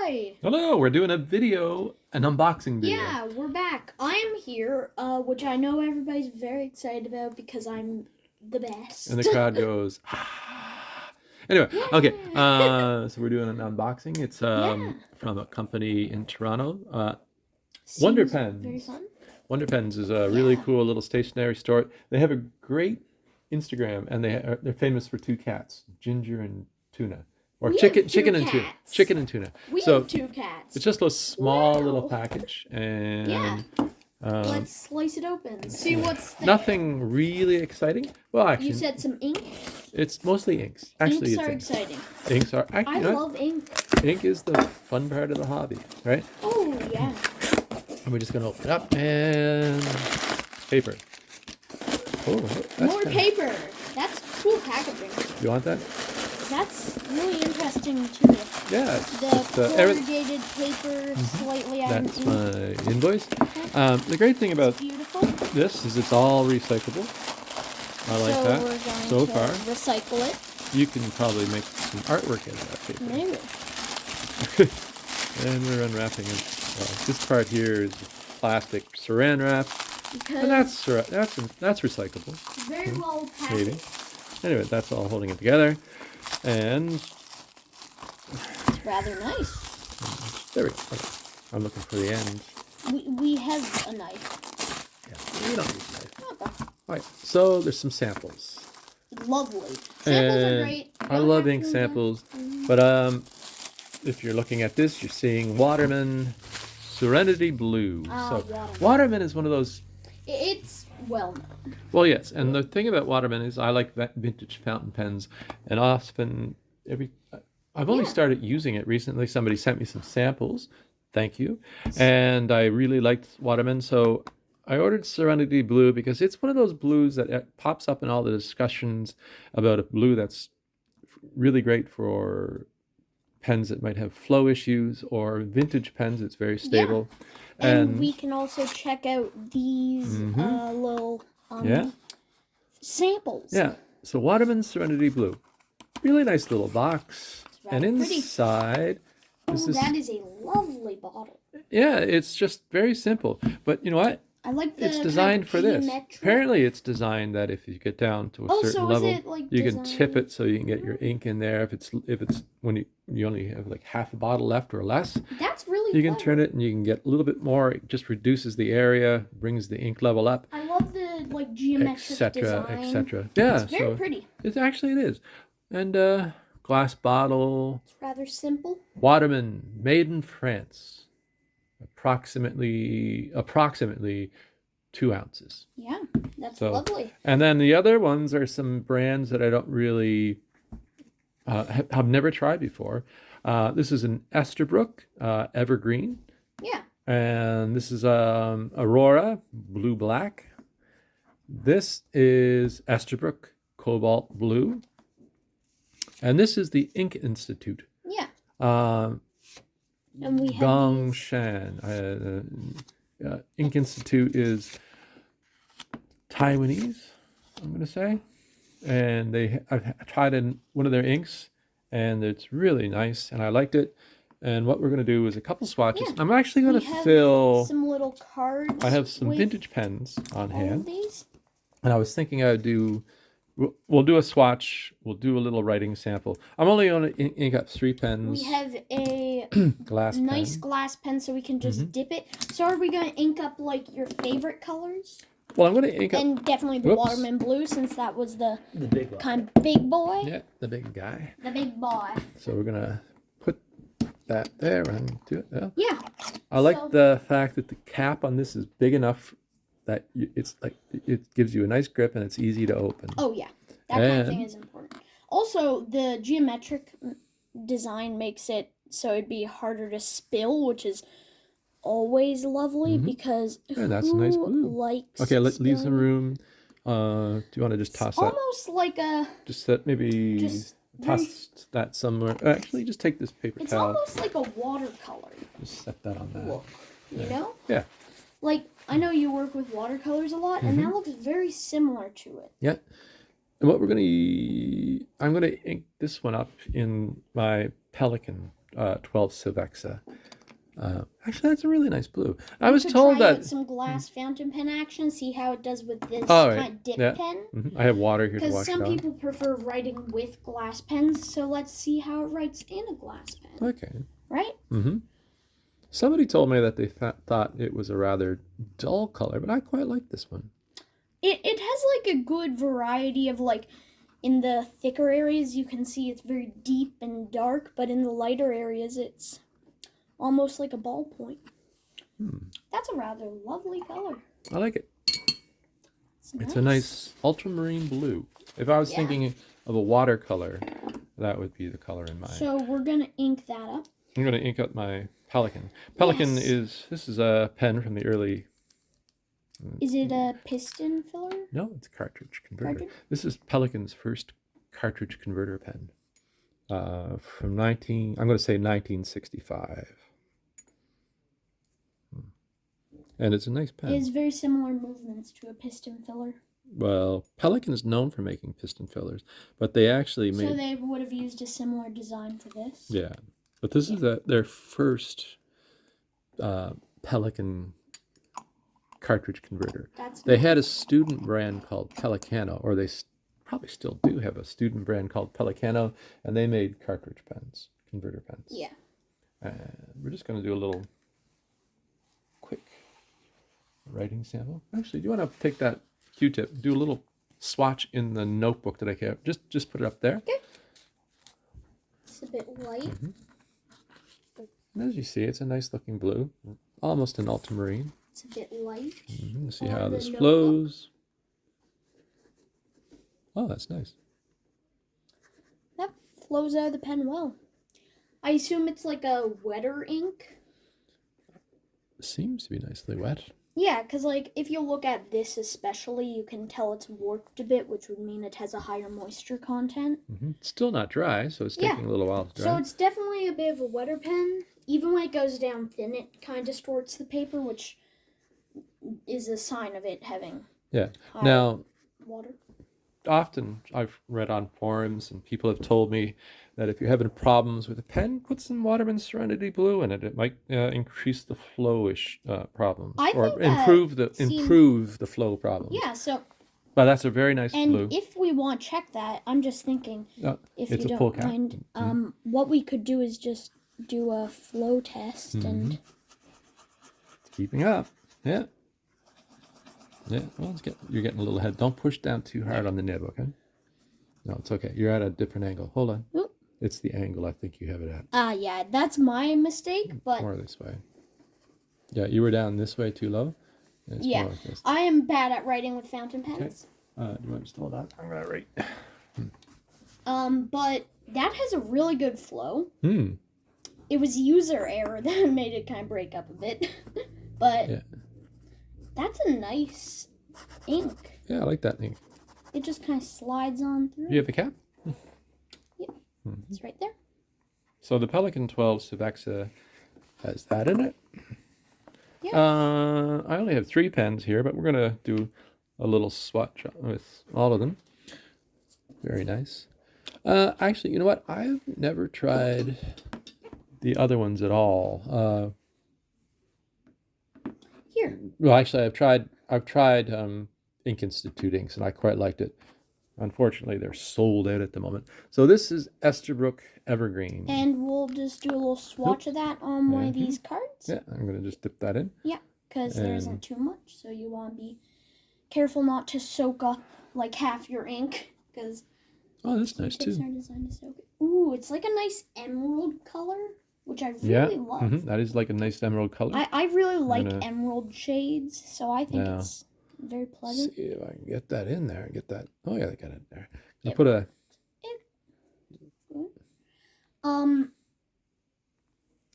Hi! Hello, we're doing an unboxing video. Yeah, we're back. I'm here, which I know everybody's very excited about because I'm the best. And the crowd goes, ah. Anyway, Yeah. okay, so we're doing an unboxing. It's from a company in Toronto, Wonder Pens. Very fun. Wonder Pens is a really cool little stationery store. They have a great Instagram, and they're famous for two cats, Ginger and Tuna. Or chicken and tuna. Chicken and tuna. We have two cats. It's just a small little package, and let's slice it open. See what's there. Nothing really exciting. Well, actually, you said some ink. It's mostly inks. Actually, inks are exciting. Inks are. I love ink. Ink is the fun part of the hobby, right? Oh yeah. And we're just gonna open it up and paper. Oh, more paper. That's cool packaging. You want that? That's really interesting too. Yeah. The corrugated paper slightly out of ink. That's my invoice. The great thing about this is it's all recyclable. I like that. We're going so to far, recycle it. You can probably make some artwork out of that paper. Maybe. And we're unwrapping it. This part here is plastic saran wrap, and that's recyclable. Very well packaged. Maybe. Anyway, that's all holding it together. And it's rather nice. There we go. Okay. I'm looking for the end. We have a knife. Yeah, we don't use a knife. Okay. All right, so there's some samples. Lovely. Samples are great. I love ink samples, but if you're looking at this, you're seeing Waterman Serenity Blue. So Waterman is one of those. It's well known. Well, yes, and the thing about Waterman is I like vintage fountain pens, and often I've only started using it recently. Somebody sent me some samples. Thank you. And I really liked Waterman, so I ordered Serenity Blue because it's one of those blues that pops up in all the discussions about a blue that's really great for pens that might have flow issues, or vintage pens. It's very stable. Yeah. And we can also check out these little samples. Yeah. So Waterman Serenity Blue. Really nice little box. And inside is this. That is a lovely bottle. Yeah, it's just very simple. But you know what? I like the it's designed for this. Apparently it's designed that if you get down to a certain level, you can tip it so you can get your ink in there. If it's when you only have like half a bottle left or less, that's really you can turn it and you can get a little bit more. It just reduces the area, brings the ink level up. I love the geometric design. Etc. Yeah, it's very pretty. It is. And glass bottle. It's rather simple. Waterman, made in France. Approximately 2 ounces. Yeah, that's lovely. And then the other ones are some brands that I don't really have never tried before. This is an Esterbrook Evergreen. Yeah. And this is Aurora Blue Black. This is Esterbrook Cobalt Blue. And this is the Ink Institute. Yeah. And we have Gongshan. Ink Institute is Taiwanese, I'm going to say. And I've tried in one of their inks, and it's really nice, and I liked it. And what we're going to do is a couple swatches. Yeah. I'm actually going to fill some little cards. I have some vintage pens on hand. These. And I was thinking I would do. We'll do a swatch. We'll do a little writing sample. I'm only going to ink up 3 pens. We have a nice glass pen, so we can just dip it. So are we going to ink up like your favorite colors? Well, I'm going to ink up. And definitely the Waterman Blue, since that was the big one. Kind of big boy. Yeah, the big guy. The big boy. So we're going to put that there and do it. Yeah. I like the fact that the cap on this is big enough that it's like it gives you a nice grip and it's easy to open. Oh yeah, that kind of thing is important. Also, the geometric design makes it so it'd be harder to spill, which is always lovely because that's a nice blue. Likes okay, let's leave some room. Do you want to just toss that? Almost like a. Just that maybe. Toss that somewhere. Actually, just take this paper towel. It's almost like a watercolor. Just set that on that. Look, you know? Yeah. Like, I know you work with watercolors a lot, and that looks very similar to it. Yeah. And what I'm going to ink this one up in my Pelikan 12 Silvexa. Actually, that's a really nice blue. I You was could told try that. out some glass fountain pen action, see how it does with this Oh, right. kind of dip Yeah. pen. I have water here to Because wash some it on. people prefer writing with glass pens, so let's see how it writes in a glass pen. Okay. Right? Somebody told me that they thought it was a rather dull color, but I quite like this one. It has like a good variety of like, in the thicker areas you can see it's very deep and dark, but in the lighter areas it's almost like a ballpoint. That's a rather lovely color. I like it. It's nice. It's a nice ultramarine blue. If I was thinking of a watercolor, that would be the color in mine. So we're gonna ink that up. I'm going to ink up my Pelican. Pelican this is a pen from the early... Is it a piston filler? No, it's a cartridge converter. This is Pelican's first cartridge converter pen from I'm going to say 1965. And it's a nice pen. It has very similar movements to a piston filler. Well, Pelican is known for making piston fillers, but they actually made... So they would have used a similar design for this? Yeah. But this is their first Pelican cartridge converter. They had a student brand called Pelicano, or they probably still do have a student brand called Pelicano, and they made cartridge pens, converter pens. Yeah. And we're just going to do a little quick writing sample. Actually, do you want to take that Q-tip, do a little swatch in the notebook that I have? Just put it up there. Okay. It's a bit light. And as you see, it's a nice looking blue, almost an ultramarine. It's a bit light. See how this flows. Oh, that's nice. That flows out of the pen well. I assume it's like a wetter ink. Seems to be nicely wet. Yeah, because like if you look at this especially, you can tell it's warped a bit, which would mean it has a higher moisture content. It's still not dry, so it's taking a little while to dry. So it's definitely a bit of a wetter pen. Even when it goes down thin, it kind of distorts the paper, which is a sign of it having Now, water. Often I've read on forums and people have told me that if you're having problems with a pen, put some Waterman Serenity Blue in it. It might increase the flowish problems, or improve the flow problems. Yeah, so. But that's a very nice blue. And if we want to check that, I'm just thinking, if you don't mind, what we could do is just do a flow test and. It's keeping up. Yeah. Yeah, well, you're getting a little ahead. Don't push down too hard on the nib, okay? No, it's okay. You're at a different angle. Hold on. Oop. It's the angle I think you have it at. Yeah, that's my mistake, but... More this way. Yeah, you were down this way too low. It's more like this. I am bad at writing with fountain pens. Okay. Do you want to just hold on? I'm going to write. But that has a really good flow. It was user error that made it kind of break up a bit. But that's a nice ink. Yeah, I like that ink. It just kind of slides on through. Do you have a cap? Yep. It's right there. So the Pelican 12 Silvexa has that in it. Yeah. I only have 3 pens here, but we're going to do a little swatch with all of them. Very nice. Actually, you know what? I've never tried the other ones at all. Here. Well, actually, I've tried Ink Institute inks, and I quite liked it. Unfortunately, they're sold out at the moment. So this is Esterbrook Evergreen. And we'll just do a little swatch of that on one of these cards. Yeah, I'm going to just dip that in. Yeah, because there isn't too much, so you want to be careful not to soak up like half your ink, because that's nice too. Are designed to soak it. Ooh, it's like a nice emerald color, which I really love. That is like a nice emerald color. I really like emerald shades, so I think it's very pleasant. See if I can get that in there. Get that. Oh yeah, I got it there. I'll put a.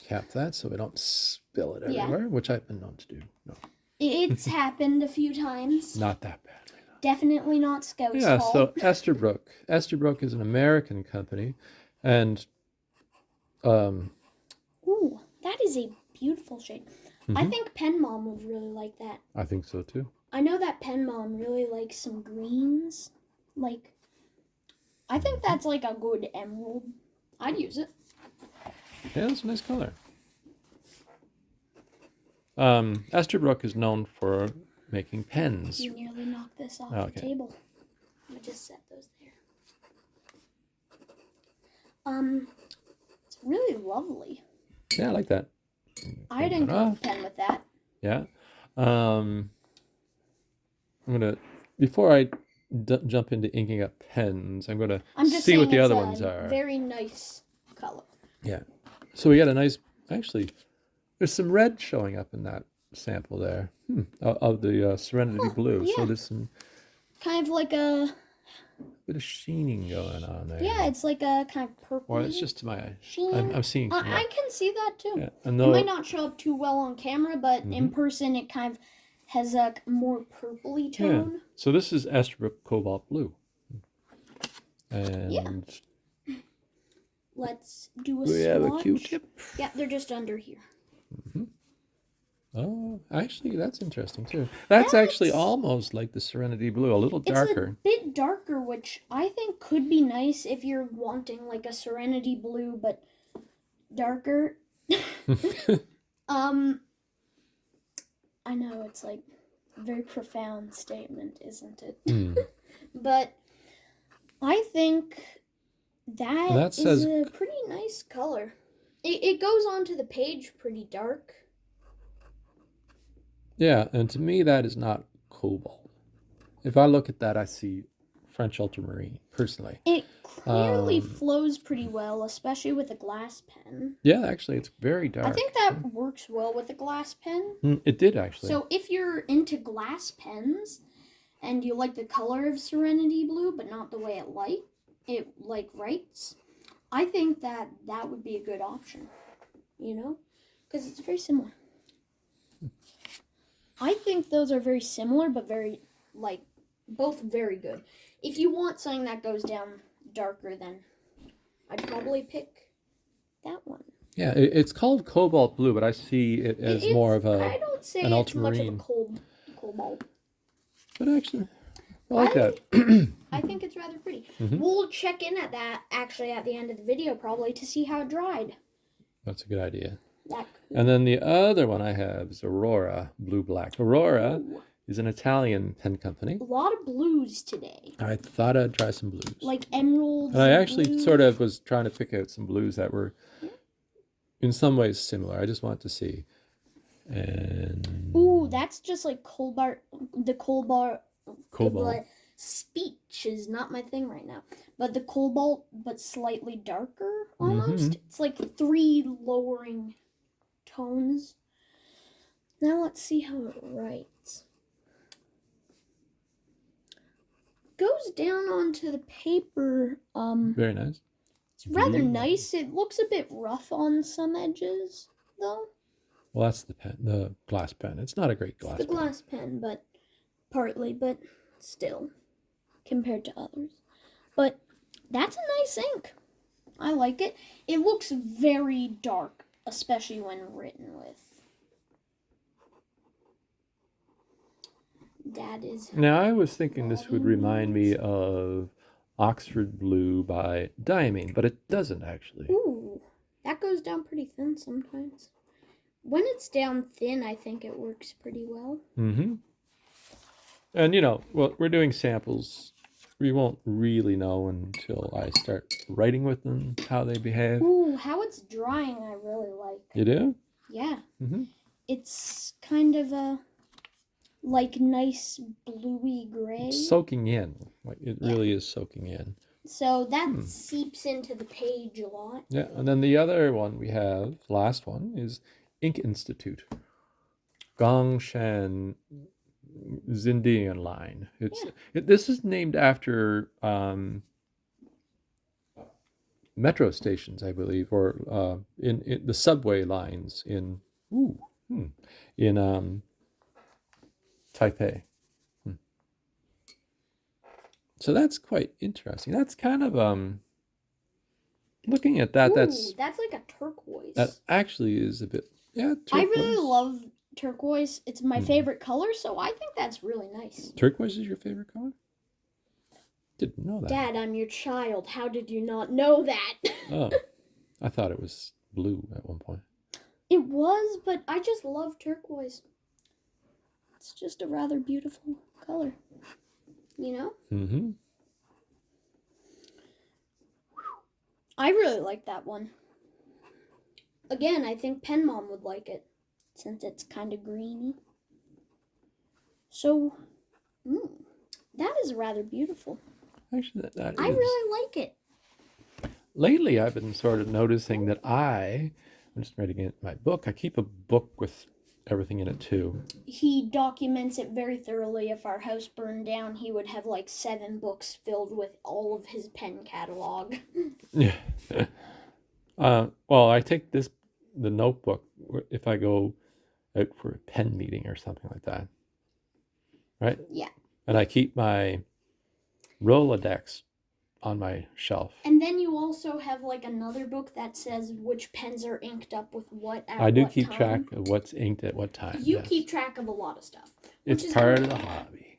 Cap that so we don't spill it everywhere, which I've been known to do. No. It's happened a few times. Not that bad. Definitely not Scout's fault. So Esterbrook. Esterbrook is an American company, and ooh, that is a beautiful shade. I think Pen Mom would really like that. I think so too. I know that Pen Mom really likes some greens. Like, I think that's like a good emerald. I'd use it. Yeah, that's a nice color. Esterbrook is known for making pens. You nearly knocked this off the Okay. table. I just set those there. It's really lovely. Yeah, I like that. I didn't cut the pen with that. Yeah. I'm gonna, before I jump into inking up pens, I'm gonna see what the other ones are. Very nice color. Yeah. So we got a nice, actually, there's some red showing up in that sample there of the Serenity Blue. Yeah. So there's some kind of like a bit of sheening going on there. Yeah, it's like a kind of purple. Well, it's just my sheen. I'm seeing some I can see that too. Yeah. It might not show up too well on camera, but in person it kind of has a more purpley tone. Yeah. So this is Esterbrook Cobalt Blue. And let's do a we have a swatch. Q-tip. Yeah, they're just under here. Oh, actually, that's interesting too. That's actually almost like the Serenity Blue, a little darker. It's a bit darker, which I think could be nice if you're wanting like a Serenity Blue, but darker. I know it's like a very profound statement, isn't it? But I think that is a pretty nice color. It goes onto the page pretty dark. Yeah, and to me that is not cobalt. If I look at that, I see French ultramarine, personally. It clearly flows pretty well, especially with a glass pen. Yeah, actually, it's very dark. I think that works well with a glass pen. It did, actually. So if you're into glass pens and you like the color of Serenity Blue, but not the way it writes, I think that would be a good option, you know? Because it's very similar. I think those are very similar, but very, both very good. If you want something that goes down darker, then I'd probably pick that one. Yeah, it's called Cobalt Blue, but I see it as more of a I don't say an it's ultramarine. much of a cobalt. But actually, I like that. I think it's rather pretty. We'll check in at that, actually, at the end of the video, probably, to see how it dried. That's a good idea. And then the other one I have is Aurora Blue Black. Aurora is an Italian pen company. A lot of blues today. I thought I'd try some blues. Like emeralds. And I actually sort of was trying to pick out some blues that were in some ways similar. I just wanted to see. And ooh, that's just like Cobalt. Speech is not my thing right now. But the Cobalt, but slightly darker almost. It's like 3 lowering tones. Now let's see how it writes. Goes down onto the paper. Very nice. It's rather nice. It looks a bit rough on some edges, though. Well, that's the glass pen. It's not a great glass pen. The glass pen, but partly, but still, compared to others. But that's a nice ink. I like it. It looks very dark, especially when written with. That is. Now, I was thinking this would remind me of Oxford Blue by Diamine, but it doesn't actually. Ooh, that goes down pretty thin sometimes. When it's down thin, I think it works pretty well. And, well, we're doing samples. We won't really know until I start writing with them how they behave. Ooh, how it's drying, I really like. You do? Yeah. It's kind of a, nice bluey gray. It's soaking in. It really is soaking in. So that seeps into the page a lot. Yeah, and then the other one we have, last one, is Ink Institute. Gongshan Zindian line. This is named after metro stations, I believe, or in the subway lines in Taipei. So that's quite interesting. That's kind of looking at that. Ooh, that's like a turquoise. That actually is a bit turquoise. I really love turquoise. It's my favorite color, so I think that's really nice. Turquoise is your favorite color? Didn't know that. Dad, I'm your child. How did you not know that? Oh, I thought it was blue at one point. It was, but I just love turquoise. It's just a rather beautiful color. You know? Mm-hmm. I really like that one. Again, I think Pen Mom would like it, since it's kind of greeny. So, that is rather beautiful. Actually, that I is. really like it. Lately, I've been sort of noticing that I'm just writing it in my book. I keep a book with everything in it too. He documents it very thoroughly. If our house burned down, he would have like 7 books filled with all of his pen catalog. Yeah. Well, I take the notebook if I go out for a pen meeting or something like that. Right? Yeah. And I keep my Rolodex on my shelf. And then you also have like another book that says which pens are inked up with what at I do what keep time. track of what's inked at what time. You yes. keep track of a lot of stuff. It's part of the hobby.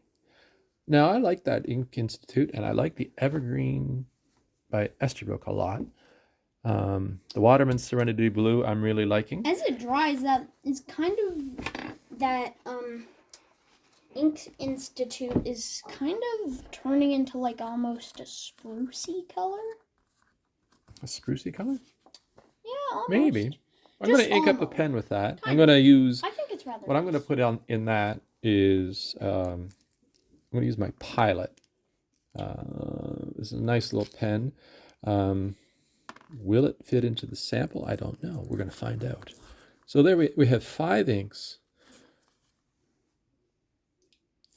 Now, I like that Ink Institute, and I like the Evergreen by Esterbrook a lot. The Waterman Serenity Blue, I'm really liking. As it dries, that is kind of that Ink Institute is kind of turning into like almost a sprucey color. A sprucey color? Yeah, almost. Maybe. I'm going to ink up a almost. pen with that. I'm Kind going to use... I think it's rather What I'm going to put on in that is... I'm going to use my Pilot. This is a nice little pen. Will it fit into the sample? I don't know. We're going to find out. So there we have 5 inks.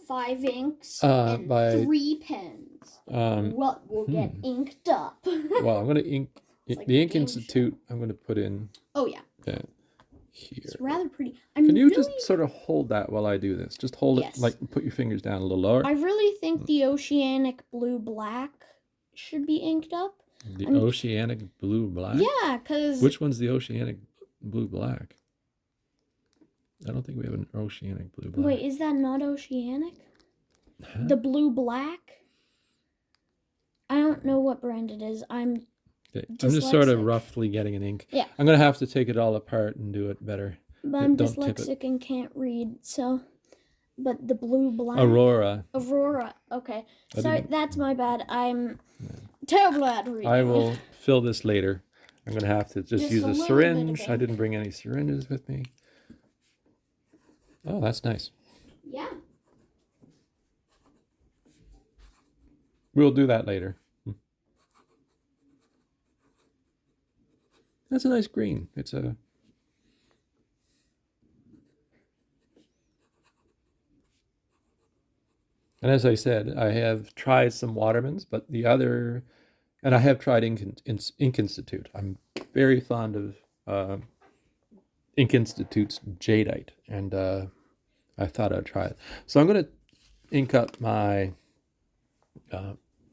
5 inks and 3 pens. What will get inked up? Well, I'm going to ink... Like the Ink Institute, I'm going to put in... Oh, yeah. Here. It's rather pretty. Can you just sort of hold that while I do this? Just hold Yes. it, like put your fingers down a little lower. I really think the Oceanic Blue Black should be inked up. The Oceanic Blue Black? Yeah, because... Which one's the Oceanic Blue Black? I don't think we have an Oceanic Blue Black. Wait, is that not Oceanic? Huh? The Blue Black? I don't know what brand it is. I'm just sort of dyslexic. roughly getting an ink. Yeah. I'm going to have to take it all apart and do it better. But I'm Don't tip it. dyslexic and can't read, so... But the Blue Black... Aurora. Okay. Sorry, that's my bad. I'm terrible at reading. I will fill this later. I'm going to have to just use a a little syringe. bit of I ink. didn't bring any syringes with me. Oh, that's nice. Yeah. We'll do that later. That's a nice green. It's a... And as I said, I have tried some Watermans, but the other... And I have tried Ink Institute. I'm very fond of Ink Institute's Jadeite, and I thought I'd try it. So I'm going to ink up my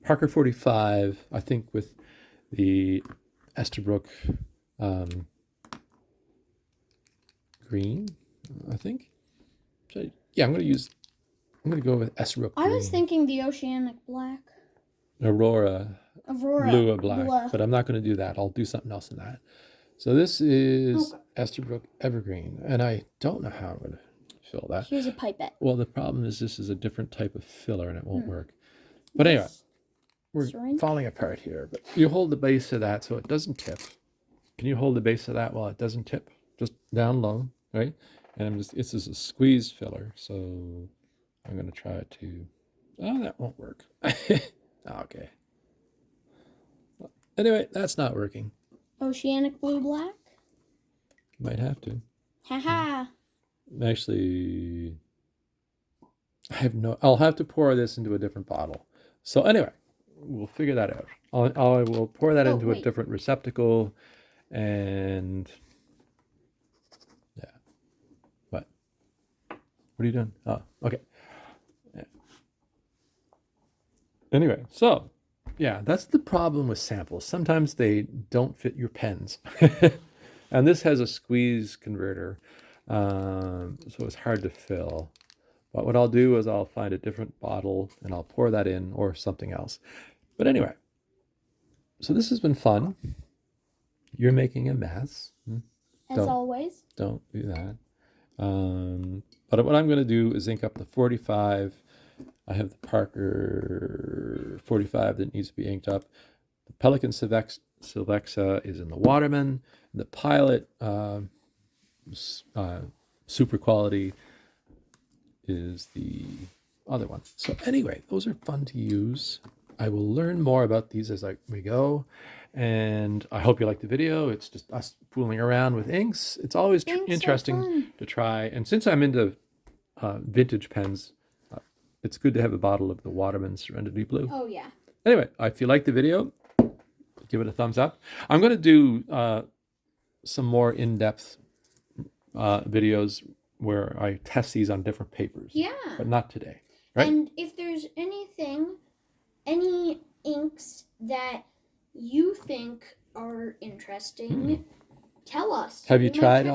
Parker 45, I think with the Esterbrook green, I think. So, yeah, I'm going to go with Esterbrook green. I was thinking the Oceanic Black. Aurora Blue Black, but I'm not going to do that. I'll do something else in that. So this is Esterbrook Evergreen, and I don't know how I'm going to fill that. Here's a pipette. Well, the problem is this is a different type of filler, and it won't work. But anyway, we're falling apart here. But you hold the base of that so it doesn't tip. Can you hold the base of that while it doesn't tip? Just down low, right? And this is a squeeze filler, so I'm going to try to... Oh, that won't work. Okay. Anyway, that's not working. Oceanic Blue Black? Might have to. Haha. Actually, I'll have to pour this into a different bottle. So anyway, we'll figure that out. I will pour that into a different receptacle, and yeah. What are you doing? Oh, okay. Yeah. Anyway, so yeah, that's the problem with samples. Sometimes they don't fit your pens. And this has a squeeze converter, so it's hard to fill. But what I'll do is I'll find a different bottle and I'll pour that in, or something else. But anyway, so this has been fun. You're making a mess. As Don't. always. Don't do that. But what I'm going to do is ink up the 45. I have the Parker 45 that needs to be inked up. The Pelican Sylvexa is in the Waterman. The Pilot Super Quality is the other one. So anyway, those are fun to use. I will learn more about these as we go. And I hope you like the video. It's just us fooling around with inks. It's always interesting to try. And since I'm into vintage pens, it's good to have a bottle of the Waterman Serenity Blue. Oh, yeah. Anyway, if you like the video, give it a thumbs up. I'm going to do some more in-depth videos where I test these on different papers. Yeah. But not today. Right? And if there's any inks that you think are interesting, tell us. Have you tried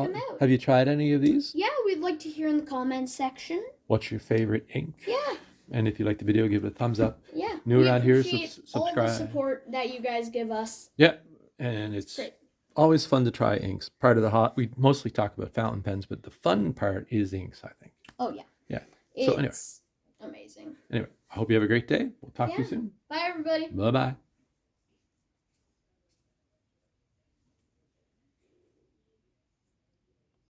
any of these? Yeah, we'd like to hear in the comments section. What's your favorite ink? Yeah. And if you like the video, give it a thumbs up. Yeah. New around here, subscribe. subscribe. All the support that you guys give us. Yeah. And it's great. Always fun to try inks. Part of the we mostly talk about fountain pens, but the fun part is inks, I think. Oh, yeah. Yeah. It's amazing. Anyway, I hope you have a great day. We'll talk to you soon. Bye, everybody. Bye-bye.